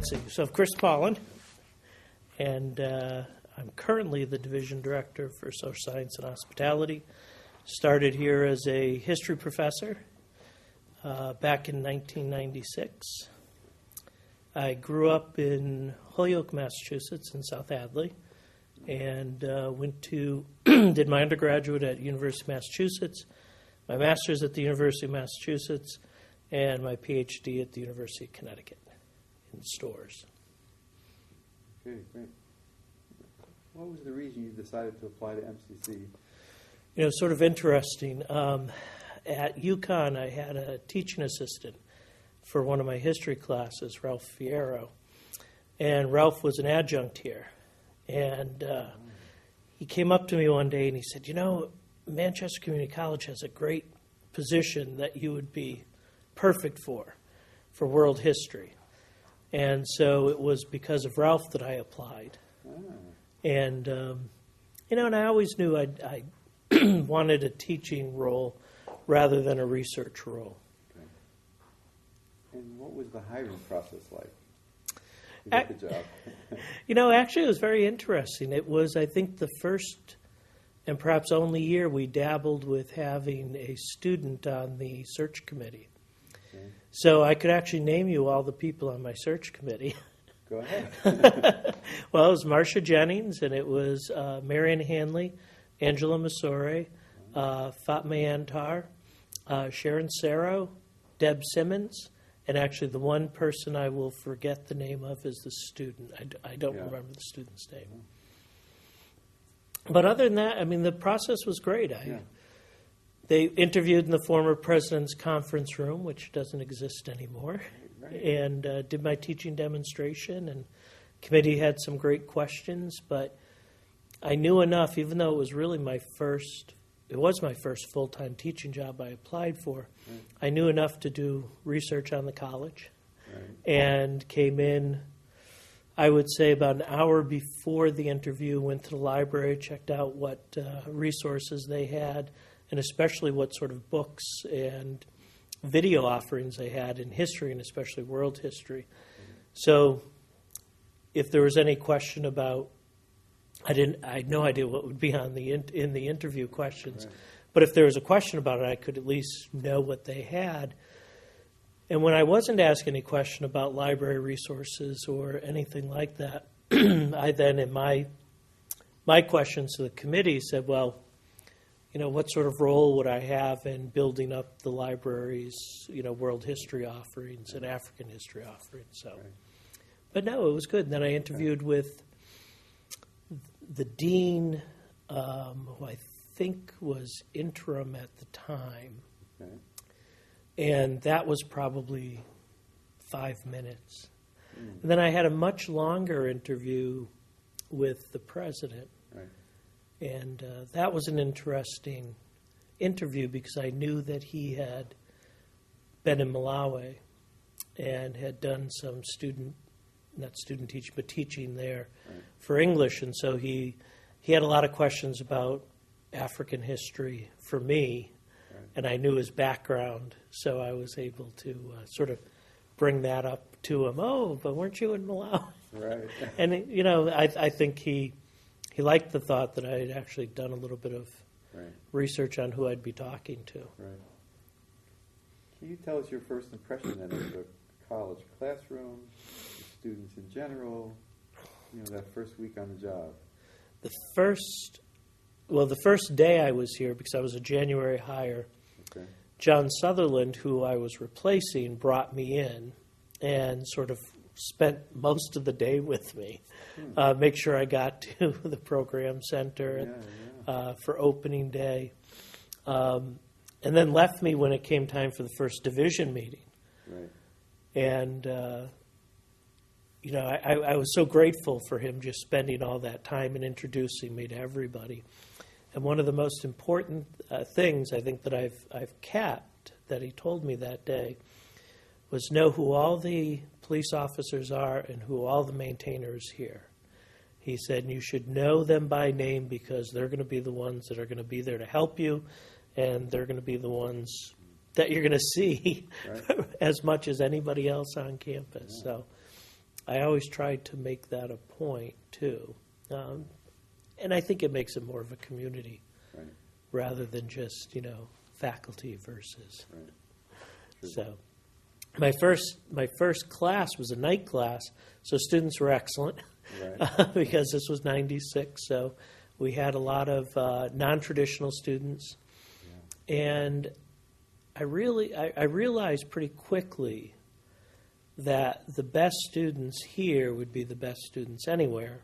let's see. So Chris Paulin, and I'm currently the Division Director for Social Science and Hospitality. Started here as a history professor back in 1996. I grew up in Holyoke, Massachusetts, in South Hadley, and did my undergraduate at University of Massachusetts, my master's at the University of Massachusetts, and my PhD at the University of Connecticut in Stores. Okay, great. What was the reason you decided to apply to MCC? You know, sort of interesting. At UConn, I had a teaching assistant for one of my history classes, Ralph Fierro. And Ralph was an adjunct here. And he came up to me one day and he said, you know, Manchester Community College has a great position that you would be perfect for world history. And so it was because of Ralph that I applied. And, you know, and I always knew I wanted a teaching role rather than a research role. Okay. And what was the hiring process like to get the job? You know, actually it was very interesting. It was, I think, the first and perhaps only year we dabbled with having a student on the search committee. Okay. So I could actually name you all the people on my search committee. Go ahead. Well, it was Marcia Jennings, and it was Marion Hanley, Angela Masore, Fatma Antar, Sharon Sarrow, Deb Simmons, and actually the one person I will forget the name of is the student. I don't remember the student's name. But other than that, I mean, the process was great. They interviewed in the former president's conference room, which doesn't exist anymore, and did my teaching demonstration, and committee had some great questions, but I knew enough, even though it was really my first full-time teaching job I applied for. I knew enough to do research on the college, and came in, I would say, about an hour before the interview, went to the library, checked out what resources they had, and especially what sort of books and video offerings they had in history, and especially world history. So if there was any question about, I had no idea what would be on in the interview questions, but if there was a question about it, I could at least know what they had. And when I wasn't asked any question about library resources or anything like that, I then, in my questions to the committee, said, well, you know, what sort of role would I have in building up the library's, you know, world history offerings and African history offerings? So, but no, it was good. And then I interviewed with the dean, who I think was interim at the time, and that was probably 5 minutes. And then I had a much longer interview with the president. And that was an interesting interview because I knew that he had been in Malawi and had done some teaching there for English. And so he had a lot of questions about African history for me, and I knew his background, so I was able to sort of bring that up to him. Oh, but weren't you in Malawi? Right. And, you know, I think he liked the thought that I had actually done a little bit of research on who I'd be talking to. Right. Can you tell us your first impression then of the college classroom, the students in general, you know, that first week on the job? The first day I was here, because I was a January hire, John Sutherland, who I was replacing, brought me in and sort of spent most of the day with me. Make sure I got to the program center for opening day, and then left me when it came time for the first division meeting. And you know, I was so grateful for him just spending all that time and introducing me to everybody. And one of the most important things I think that I've kept that he told me that day was know who all the police officers are and who all the maintainers here. He said you should know them by name because they're going to be the ones that are going to be there to help you, and they're going to be the ones that you're going to see as much as anybody else on campus. So I always try to make that a point, too. And I think it makes it more of a community Right. rather than just, faculty versus. Right. True. So my first class was a night class, so students were excellent Right. because this was 96, so we had a lot of non-traditional students. Yeah. And I realized pretty quickly that the best students here would be the best students anywhere.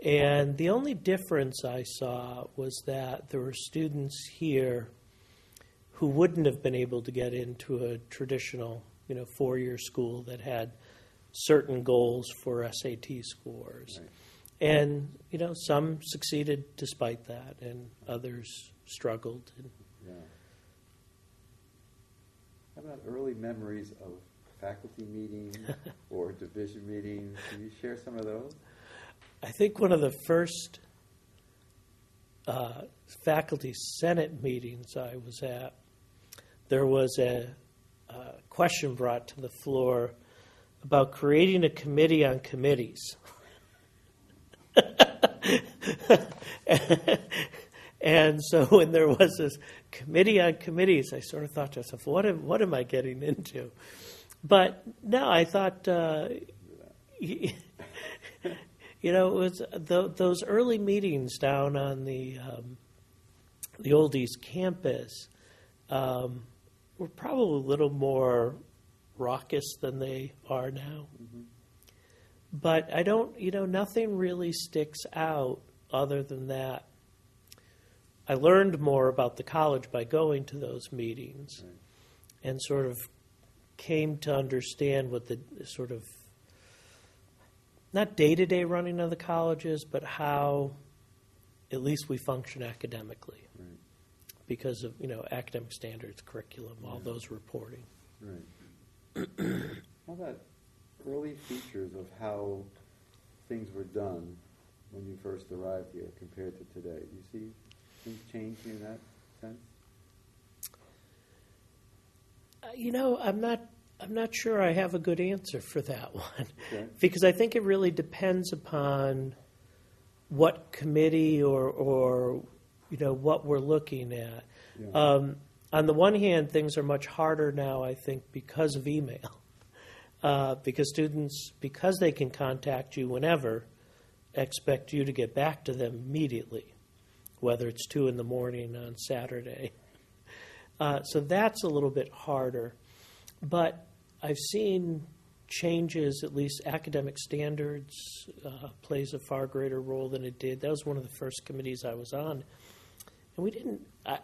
And the only difference I saw was that there were students here who wouldn't have been able to get into a traditional, four-year school that had certain goals for SAT scores. Right. And, some succeeded despite that, and others struggled. Yeah. How about early memories of faculty meetings or division meetings? Can you share some of those? I think one of the first faculty senate meetings I was at, there was a question brought to the floor about creating a committee on committees. And so when there was this committee on committees, I sort of thought to myself, what am I getting into? But no, I thought, it was those early meetings down on the Old East campus were probably a little more raucous than they are now. Mm-hmm. But I don't, nothing really sticks out other than that. I learned more about the college by going to those meetings Right. and sort of came to understand what the sort of, not day-to-day running of the college is, but how at least we function academically Right. because of, academic standards, curriculum, all those reporting. Right. How about early features of how things were done when you first arrived here compared to today? Do you see things changing in that sense? I'm not sure I have a good answer for that one, Okay. because I think it really depends upon what committee or what we're looking at. Yeah. On the one hand, things are much harder now, I think, because of email. Because students, because they can contact you whenever, expect you to get back to them immediately, whether it's 2 in the morning on Saturday. So that's a little bit harder. But I've seen changes, at least academic standards plays a far greater role than it did. That was one of the first committees I was on. And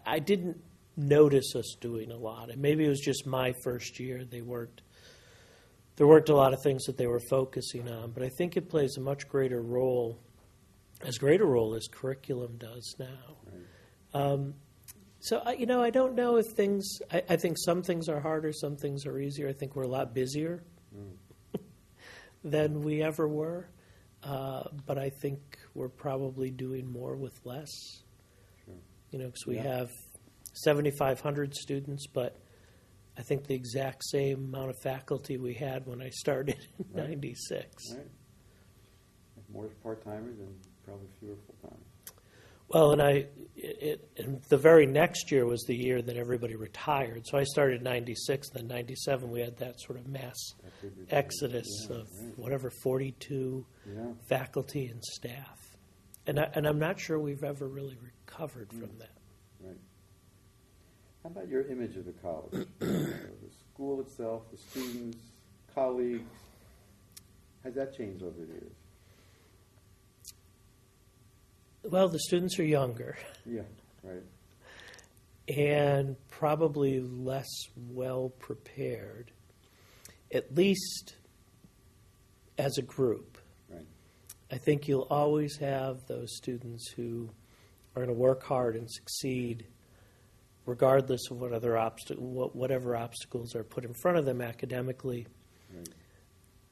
I didn't notice us doing a lot. And maybe it was just my first year. There weren't a lot of things that they were focusing on. But I think it plays a much greater role, as great a role as curriculum does now. Right. So, I don't know if things, I think some things are harder, some things are easier. I think we're a lot busier than we ever were. But I think we're probably doing more with less. Sure. Because we Yeah. have 7,500 students, but I think the exact same amount of faculty we had when I started in Right. 96. Right. More part-timers and probably fewer full-timers. Well, and the very next year was the year that everybody retired. So I started in 96, and then 97 we had that sort of mass exodus of whatever, 42 faculty and staff. And I'm not sure we've ever really recovered from that. Right. How about your image of the college? The school itself, the students, colleagues. Has that changed over the years? Well, the students are younger Yeah, right. and probably less well prepared, at least as a group. Right. I think you'll always have those students who are going to work hard and succeed regardless of whatever obstacles are put in front of them academically. Right.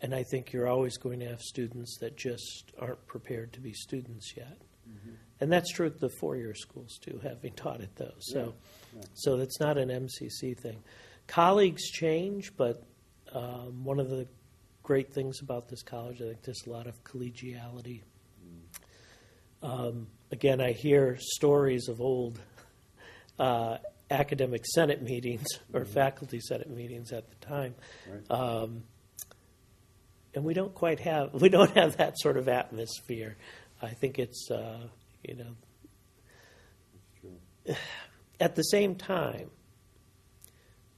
And I think you're always going to have students that just aren't prepared to be students yet. Mm-hmm. And that's true at the four-year schools, too, having taught at those. So, so that's not an MCC thing. Colleagues change, but one of the great things about this college. I think there's a lot of collegiality. Again, I hear stories of old academic senate meetings or faculty senate meetings at the time. Right. And we don't have that sort of atmosphere. I think it's, That's true. at the same time,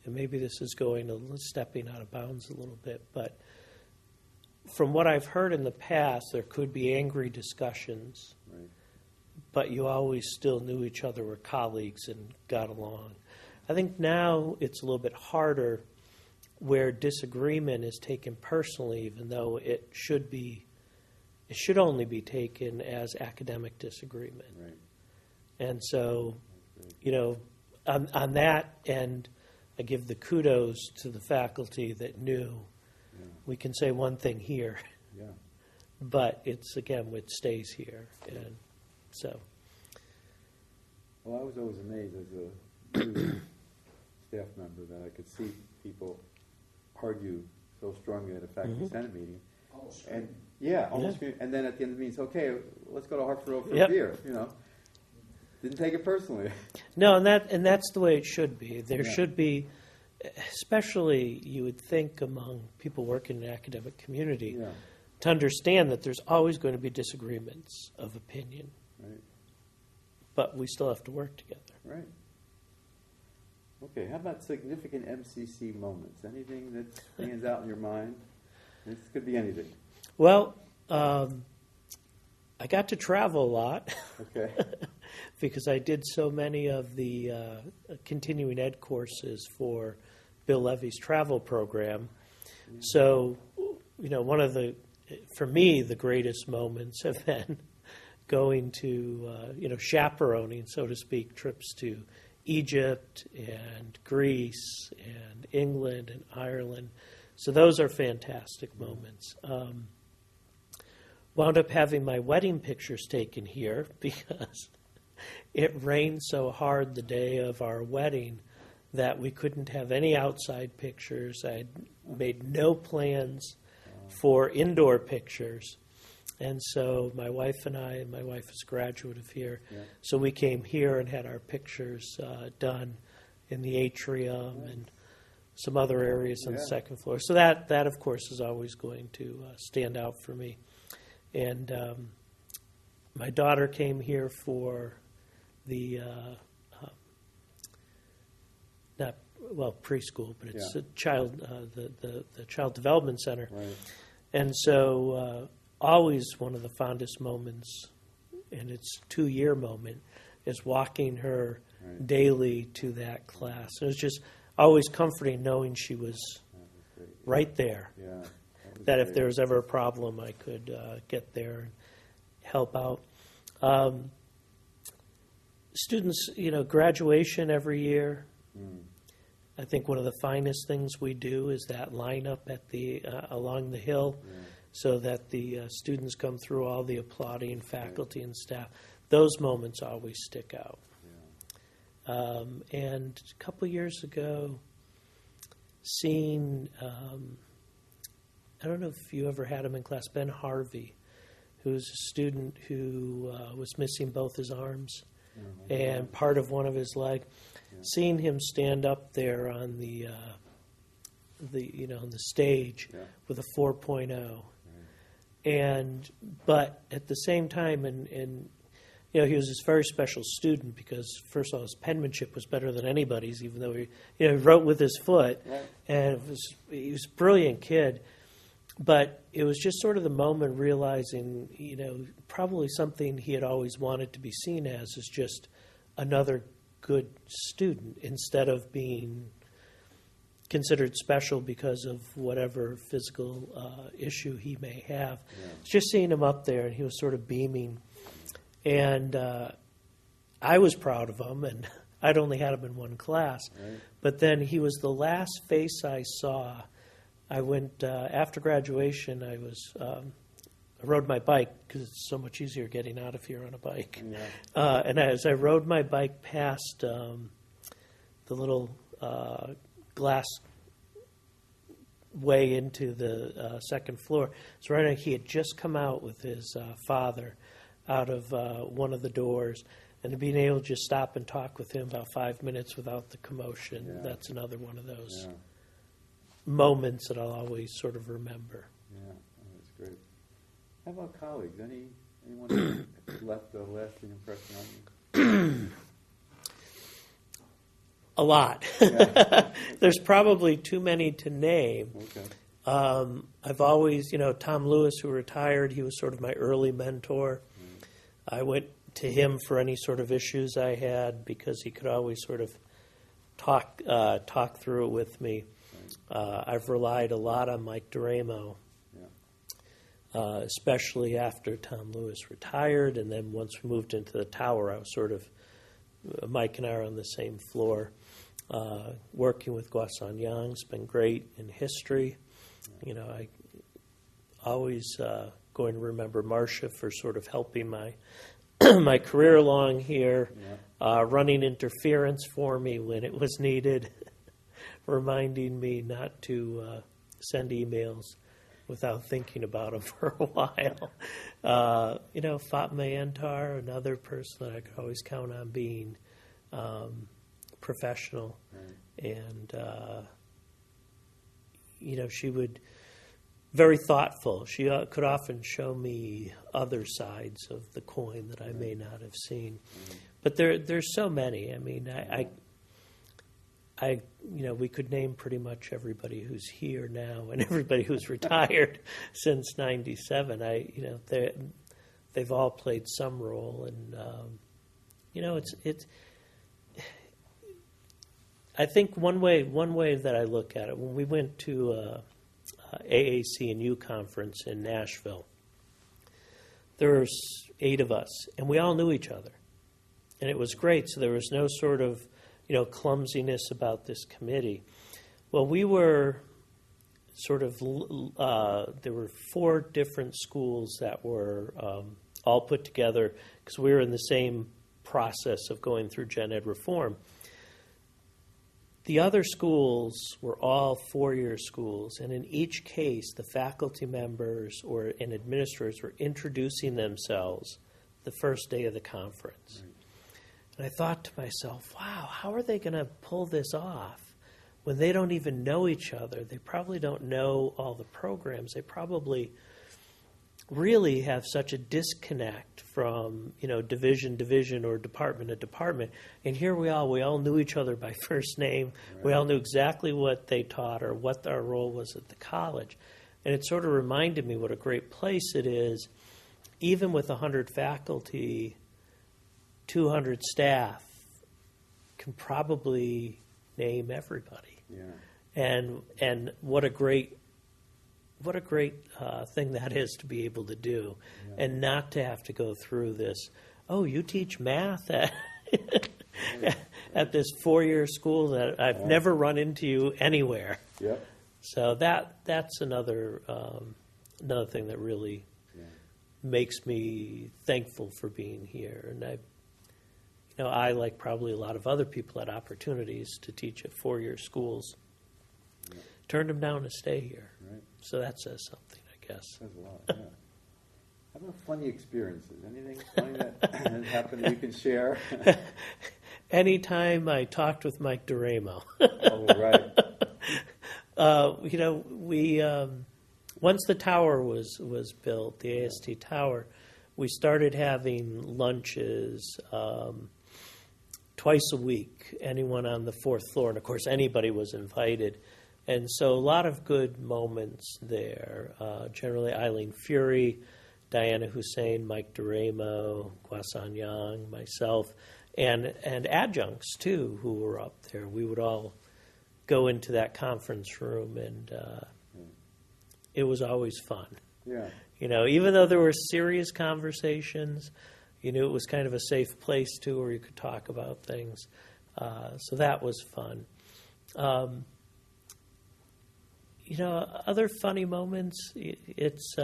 and maybe this is stepping out of bounds a little bit, but from what I've heard in the past, there could be angry discussions, Right. but you always still knew each other, were colleagues, and got along. I think now it's a little bit harder, where disagreement is taken personally, even though it should only be taken as academic disagreement. Right. And so, That's great. on that end, I give the kudos to the faculty that knew. Yeah. We can say one thing here, Yeah. but it stays here. And so, Well, I was always amazed as a new staff member that I could see people argue so strongly at a faculty senate meeting. Almost And screaming. yeah, almost. And then at the end of the meeting, it's okay. Let's go to Hartford Road for Yep. a beer. Didn't take it personally. no, and that's the way it should be. There Yeah. should be, especially you would think among people working in the academic community, Yeah. to understand that there's always going to be disagreements of opinion, Right. but we still have to work together. Right. Okay. How about significant MCC moments? Anything that stands out in your mind? This could be anything. Well, I got to travel a lot Okay. because I did so many of the continuing ed courses for Bill Levy's travel program. So, for me, the greatest moments have been going to, chaperoning, so to speak, trips to Egypt and Greece and England and Ireland. So those are fantastic moments. Wound up having my wedding pictures taken here because it rained so hard the day of our wedding that we couldn't have any outside pictures. I had made no plans for indoor pictures. And so my wife and my wife is a graduate of here, Yeah. so we came here and had our pictures done in the atrium and some other areas on the Yeah. second floor. So that of course, is always going to stand out for me. And my daughter came here for the preschool, but it's Yeah. a child the child development center. Right. And so always one of the fondest moments, and it's 2-year moment, is walking her Right. daily to that class. It was just always comforting knowing she was That was great. right there. Yeah. was That if great. there was ever a problem, I could get there and help out. Students, graduation every year. Mm. I think one of the finest things we do is that lineup at the along the hill, Yeah. so that the students come through, all the applauding faculty and staff. Those moments always stick out. Yeah. And a couple of years ago, seeing, I don't know if you ever had him in class, Ben Harvey, who's a student who was missing both his arms and part of one of his leg. Yeah. Seeing him stand up there on the on the stage Yeah. with a 4.0, Right. but at the same time, and he was this very special student because first of all, his penmanship was better than anybody's, even though he wrote with his foot, Right. and he was a brilliant kid. But it was just sort of the moment realizing, probably something he had always wanted to be seen as is just another good student instead of being considered special because of whatever physical issue he may have. Yeah. Just seeing him up there, and he was sort of beaming. And I was proud of him, and I'd only had him in one class. Right. But then he was the last face I saw. I went, after graduation, I rode my bike because it's so much easier getting out of here on a bike. Yeah. And as I rode my bike past the little glass way into the second floor. So right now he had just come out with his father out of one of the doors, and being able to just stop and talk with him about 5 minutes without the commotion, Yeah. that's another one of those Yeah. moments that I'll always sort of remember. Yeah, oh, that's great. How about colleagues? Anyone who left a lasting impression on you? A lot. Yeah. There's probably too many to name. Okay. I've always, Tom Lewis, who retired, he was sort of my early mentor. I went to him for any sort of issues I had because he could always sort of talk through it with me. I've relied a lot on Mike Duramo, especially after Tom Lewis retired, and then once we moved into the tower, I was sort of, Mike and I are on the same floor. Working with Guasan Yang's been great in history. I always going to remember Marcia for sort of helping my my career along here, running interference for me when it was needed, reminding me not to send emails without thinking about them for a while. Fatma Antar, another person that I could always count on being professional. Right. And, she would, very thoughtful. She could often show me other sides of the coin that I may not have seen. But there's so many. I mean, we could name pretty much everybody who's here now and everybody who's retired since '97. They've all played some role, and it's. I think one way that I look at it, when we went to AAC and U conference in Nashville, there was 8 of us, and we all knew each other, and it was great. So there was no sort of clumsiness about this committee. Well, we were sort of there were 4 different schools that were all put together because we were in the same process of going through gen ed reform. The other schools were all 4-year schools, and in each case, the faculty members and administrators were introducing themselves the first day of the conference. Right. And I thought to myself, wow, how are they going to pull this off when they don't even know each other? They probably don't know all the programs. They probably really have such a disconnect from division or department to department, and here we all knew each other by first name. Right. We all knew exactly what they taught or what our role was at the college, and it sort of reminded me what a great place it is. Even with 100 faculty, 200 staff can probably name everybody. And what a great thing that is to be able to do, and not to have to go through this. Oh, you teach math at this 4-year school that I've never run into you anywhere. Yep. So that's another thing that really makes me thankful for being here. And I like probably a lot of other people, had opportunities to teach at 4-year schools. Turned them down to stay here. Right. So that says something, I guess. Says a lot, yeah. How about funny experiences? Anything funny that has happened that you can share? Anytime I talked with Mike Duramo. Oh, right. We once the tower was built, the AST tower, we started having lunches twice a week, anyone on the 4th floor, and of course anybody was invited. And so a lot of good moments there. Generally Eileen Fury, Diana Hussein, Mike Duramo, Guasan Yang, myself, and adjuncts too who were up there. We would all go into that conference room, and it was always fun. Yeah. Even though there were serious conversations, it was kind of a safe place too, where you could talk about things. So that was fun. Other funny moments, it's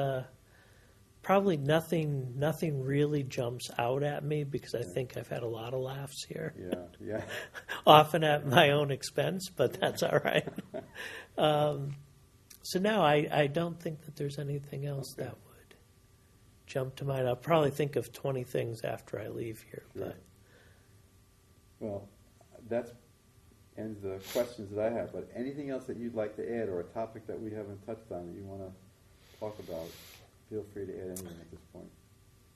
probably nothing really jumps out at me because I think I've had a lot of laughs here. Yeah. Often at my own expense, but that's all right. So no, I don't think that there's anything else Okay. that would jump to mind. I'll probably think of 20 things after I leave here. Sure. But Well, that ends the questions that I have, but anything else that you'd like to add, or a topic that we haven't touched on that you want to talk about, feel free to add anything at this point.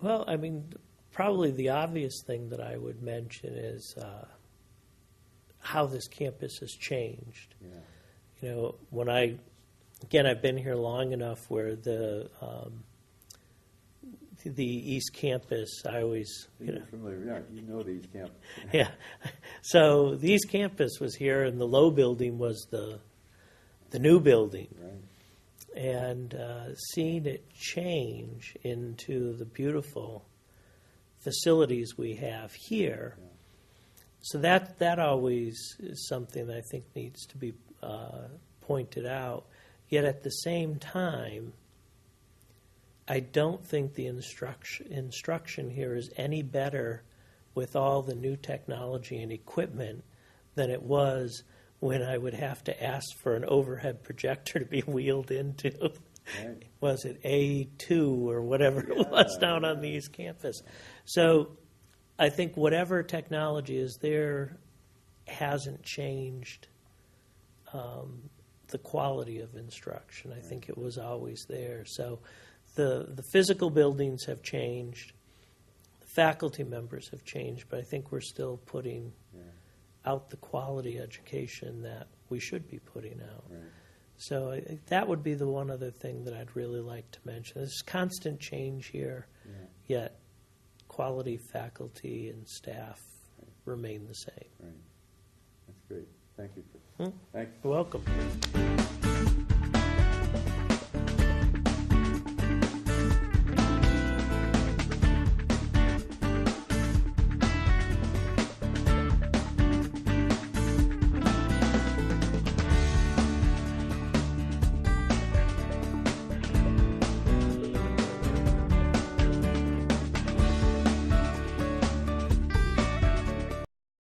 well, I mean, probably the obvious thing that I would mention is how this campus has changed. Yeah. You know, I've been here long enough where the East Campus, I always, You're familiar, yeah, you know these camp. yeah. So the East Campus was here, and the low building was the new building. Right. And seeing it change into the beautiful facilities we have here. Yeah. So that always is something that I think needs to be pointed out. Yet at the same time, I don't think the instruction here is any better with all the new technology and equipment than it was when I would have to ask for an overhead projector to be wheeled into, Right. was it A2 or whatever it was down on the East Campus. So I think whatever technology is there hasn't changed the quality of instruction. I think it was always there. So the physical buildings have changed, the faculty members have changed, but I think we're still putting Yeah. out the quality education that we should be putting out. Right. So I think that would be the one other thing that I'd really like to mention. There's constant change here, Yeah. yet quality faculty and staff remain the same. Right. That's great. Thank you. Hmm? Thanks. You're welcome.